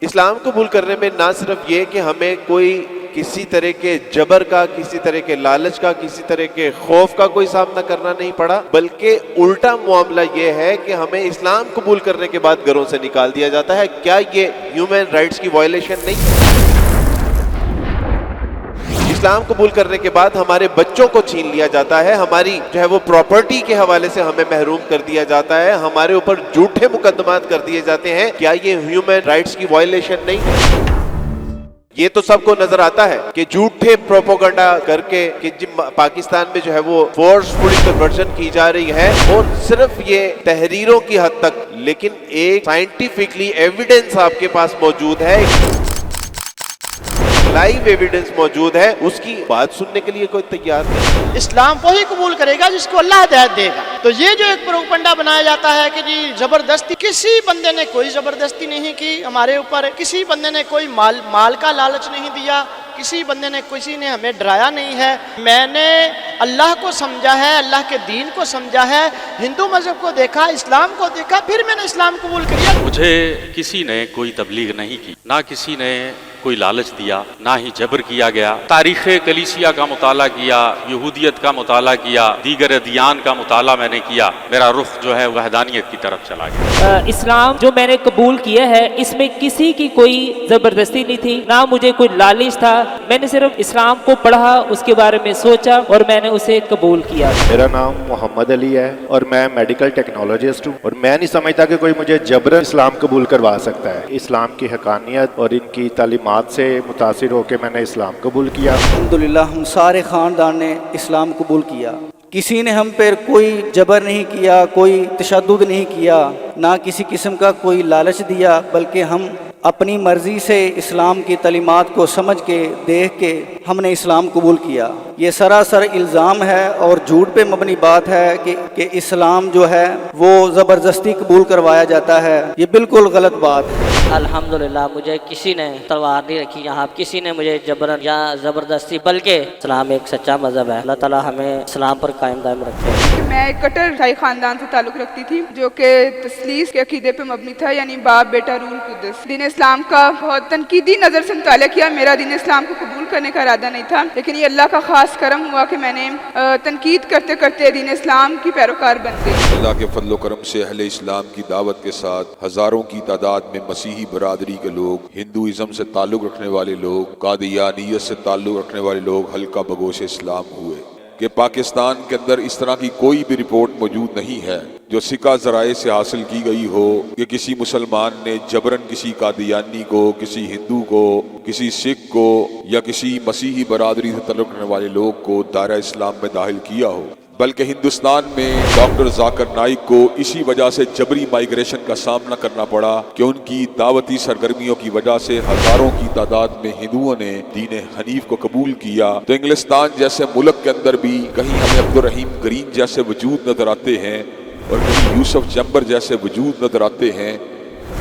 اسلام قبول کرنے میں نہ صرف یہ کہ ہمیں کوئی کسی طرح کے جبر کا، کسی طرح کے لالچ کا، کسی طرح کے خوف کا کوئی سامنا کرنا نہیں پڑا، بلکہ الٹا معاملہ یہ ہے کہ ہمیں اسلام قبول کرنے کے بعد گھروں سے نکال دیا جاتا ہے۔ کیا یہ ہیومن رائٹس کی وائلیشن نہیں ہے؟ اسلام قبول کرنے کے بعد ہمارے بچوں کو چھین لیا جاتا ہے، ہماری جو ہے وہ پراپرٹی کے حوالے سے ہمیں محروم کر دیا جاتا ہے، ہمارے اوپر جھوٹے مقدمات کر دیے جاتے ہیں۔ کیا یہ ہیومن رائٹس کی وائلیشن نہیں ہے؟ یہ تو سب کو نظر آتا ہے کہ جھوٹے پروپیگنڈا کر کے کہ پاکستان میں جو ہے وہ فورسفلی کنورژن کی جا رہی ہے، اور صرف یہ تحریروں کی حد تک، لیکن ایک سائنٹیفکلی ایویڈنس آپ کے پاس موجود ہے، لائیو ایویڈنس موجود ہے، اس کی بات سننے کے لیے کوئی تیار نہیں۔ اسلام وہی قبول کرے گا جس کو اللہ ہدایت دے گا۔ تو یہ جو ایک پروپیگنڈا بنایا جاتا ہے کہ جی زبردستی، کسی بندے نے کوئی زبردستی نہیں کی ہمارے اوپر، کسی بندے نے کوئی مال کا لالچ نہیں دیا، کسی بندے نے کسی نے ہمیں ڈرایا نہیں ہے۔ میں نے اللہ کو سمجھا ہے، اللہ کے دین کو سمجھا ہے، ہندو مذہب کو دیکھا، اسلام کو دیکھا، پھر میں نے اسلام قبول کیا۔ مجھے کسی نے کوئی تبلیغ نہیں کی، نہ کسی نے کوئی لالچ دیا، نہ ہی جبر کیا گیا۔ تاریخ کلیسیا کا مطالعہ کیا، یہودیت کا مطالعہ کیا، دیگر ادیان کا مطالعہ میں نے کیا، میرا رخ جو ہے وحدانیت کی طرف چلا گیا۔ اسلام جو میں نے قبول کیا ہے، اس میں کسی کی کوئی زبردستی نہیں تھی، نہ مجھے کوئی لالچ تھا، میں نے صرف اسلام کو پڑھا، اس کے بارے میں سوچا اور میں نے اسے قبول کیا۔ میرا نام محمد علی ہے اور میں میڈیکل ٹیکنالوجسٹ ہوں، اور میں نہیں سمجھتا کہ کوئی مجھے جبرن اسلام قبول کروا سکتا ہے۔ اسلام کی حقانیت اور ان کی تعلیمات سے متاثر ہو کے میں نے اسلام قبول کیا۔ الحمدللہ ہم سارے خاندان نے اسلام قبول کیا، کسی نے ہم پر کوئی جبر نہیں کیا، کوئی تشدد نہیں کیا، نہ کسی قسم کا کوئی لالچ دیا، بلکہ ہم اپنی مرضی سے اسلام کی تعلیمات کو سمجھ کے دیکھ کے ہم نے اسلام قبول کیا۔ یہ سراسر الزام ہے اور جھوٹ پہ مبنی بات ہے کہ اسلام جو ہے وہ زبردستی قبول کروایا جاتا ہے، یہ بالکل غلط بات ہے۔ الحمدللہ مجھے کسی نے تلوار نہیں رکھی یہاں، کسی نے مجھے جبرن یا زبردستی، بلکہ اسلام ایک سچا مذہب ہے۔ اللہ تعالیٰ ہمیں اسلام پر قائم دائم رکھے۔ میں ایک کٹر عیسائی خاندان سے تعلق رکھتی تھی جو کہ تثلیث کے عقیدے پہ مبنی تھا، یعنی باپ بیٹا روح القدس۔ دین اسلام کا بہت تنقیدی نظر سے مطالعہ کیا، میرا دین اسلام کو قبول کرنے کا ارادہ نہیں تھا، لیکن یہ اللہ کا خاص کرم ہوا کہ میں نے تنقید کرتے کرتے دین اسلام کی پیروکار بن گئی۔ اللہ کے فضل و کرم سے اہل اسلام کی دعوت کے ساتھ ہزاروں کی تعداد میں مسیحی برادری کے لوگ، ہندوازم سے تعلق رکھنے والے لوگ، قادیانیت سے تعلق رکھنے والے لوگ حلقہ بگوش اسلام ہوئے۔ کہ پاکستان کے اندر اس طرح کی کوئی بھی رپورٹ موجود نہیں ہے جو سکہ ذرائع سے حاصل کی گئی ہو کہ کسی مسلمان نے جبرن کسی قادیانی کو، کسی ہندو کو، کسی سکھ کو یا کسی مسیحی برادری سے تعلق رکھنے والے لوگ کو دائرہ اسلام میں داخل کیا ہو، بلکہ ہندوستان میں ڈاکٹر ذاکر نائک کو اسی وجہ سے جبری مائیگریشن کا سامنا کرنا پڑا کہ ان کی دعوتی سرگرمیوں کی وجہ سے ہزاروں کی تعداد میں ہندوؤں نے دین حنیف کو قبول کیا۔ تو انگلستان جیسے ملک کے اندر بھی کہیں ہمیں عبد الرحیم گرین جیسے وجود نظر آتے ہیں، اور کہیں یوسف چیمبر جیسے وجود نظر آتے ہیں،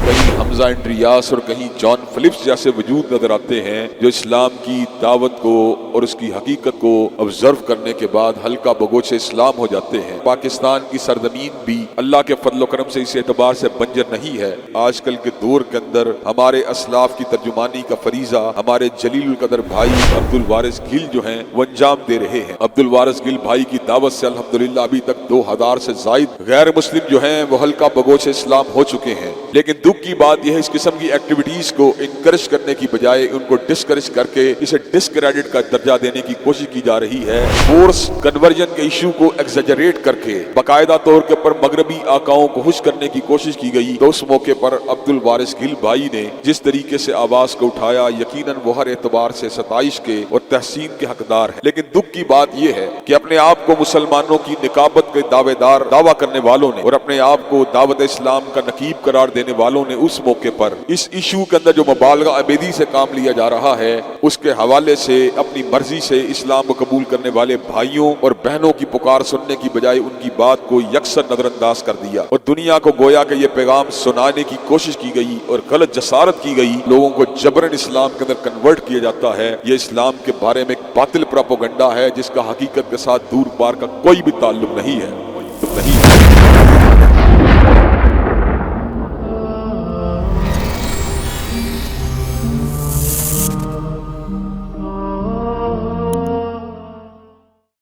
کہیں حمزہ انڈریاس اور کہیں جان فلپس جیسے وجود نظر آتے ہیں جو اسلام کی دعوت کو اور اس کی حقیقت کو آبزرو کرنے کے بعد حلقہ بگوش اسلام ہو جاتے ہیں۔ پاکستان کی سرزمین بھی اللہ کے فضل و کرم سے اس اعتبار سے بنجر نہیں ہے۔ آج کل کے دور کے اندر ہمارے اسلاف کی ترجمانی کا فریضہ ہمارے جلیل القدر بھائی عبد الوارث گل جو ہیں وہ انجام دے رہے ہیں۔ عبد الوارث گل بھائی کی دعوت سے الحمدللہ ابھی تک 2000 سے زائد غیر مسلم جو ہیں وہ حلقہ بگوش اسلام ہو چکے ہیں، لیکن دکھ کی بات یہ ہے اس قسم کی ایکٹیویٹیز کو انکریج کرنے کی بجائے ان کو ڈسکریج کر کے اسے ڈسکریڈٹ کا درجہ دینے کی کوشش کی جا رہی ہے۔ فورس کنورژن کے ایشو کو ایگزیجریٹ کر کے باقاعدہ طور کے پر مغربی آقاؤں کو خوش کرنے کی کوشش کی گئی، تو اس موقع پر عبد الوارث گل بھائی نے جس طریقے سے آواز کو اٹھایا، یقیناً وہ ہر اعتبار سے ستائش کے اور تحسین کے حقدار ہے۔ لیکن دکھ کی بات یہ ہے کہ اپنے آپ کو مسلمانوں کی نکابت کے دعویٰ کرنے والوں نے اور اپنے آپ کو دعوت اسلام کا نقیب قرار دینے والوں نے اس موقع پر اس ایشو کے اندر جو مبالغہ عبیدی سے کام لیا جا رہا ہے اس کے حوالے سے اپنی مرضی سے اسلام کو قبول کرنے والے بھائیوں اور بہنوں کی پکار سننے کی بجائے ان کی بات کو یکسر نظر انداز کر دیا، اور دنیا کو گویا کہ یہ پیغام سنانے کی کوشش کی گئی اور غلط جسارت کی گئی، لوگوں کو جبرن اسلام کے اندر کنورٹ کیا جاتا ہے۔ یہ اسلام کے بارے میں ایک باطل پروپیگنڈا ہے جس کا حقیقت کے ساتھ دور بار کا کوئی بھی تعلق نہیں ہے۔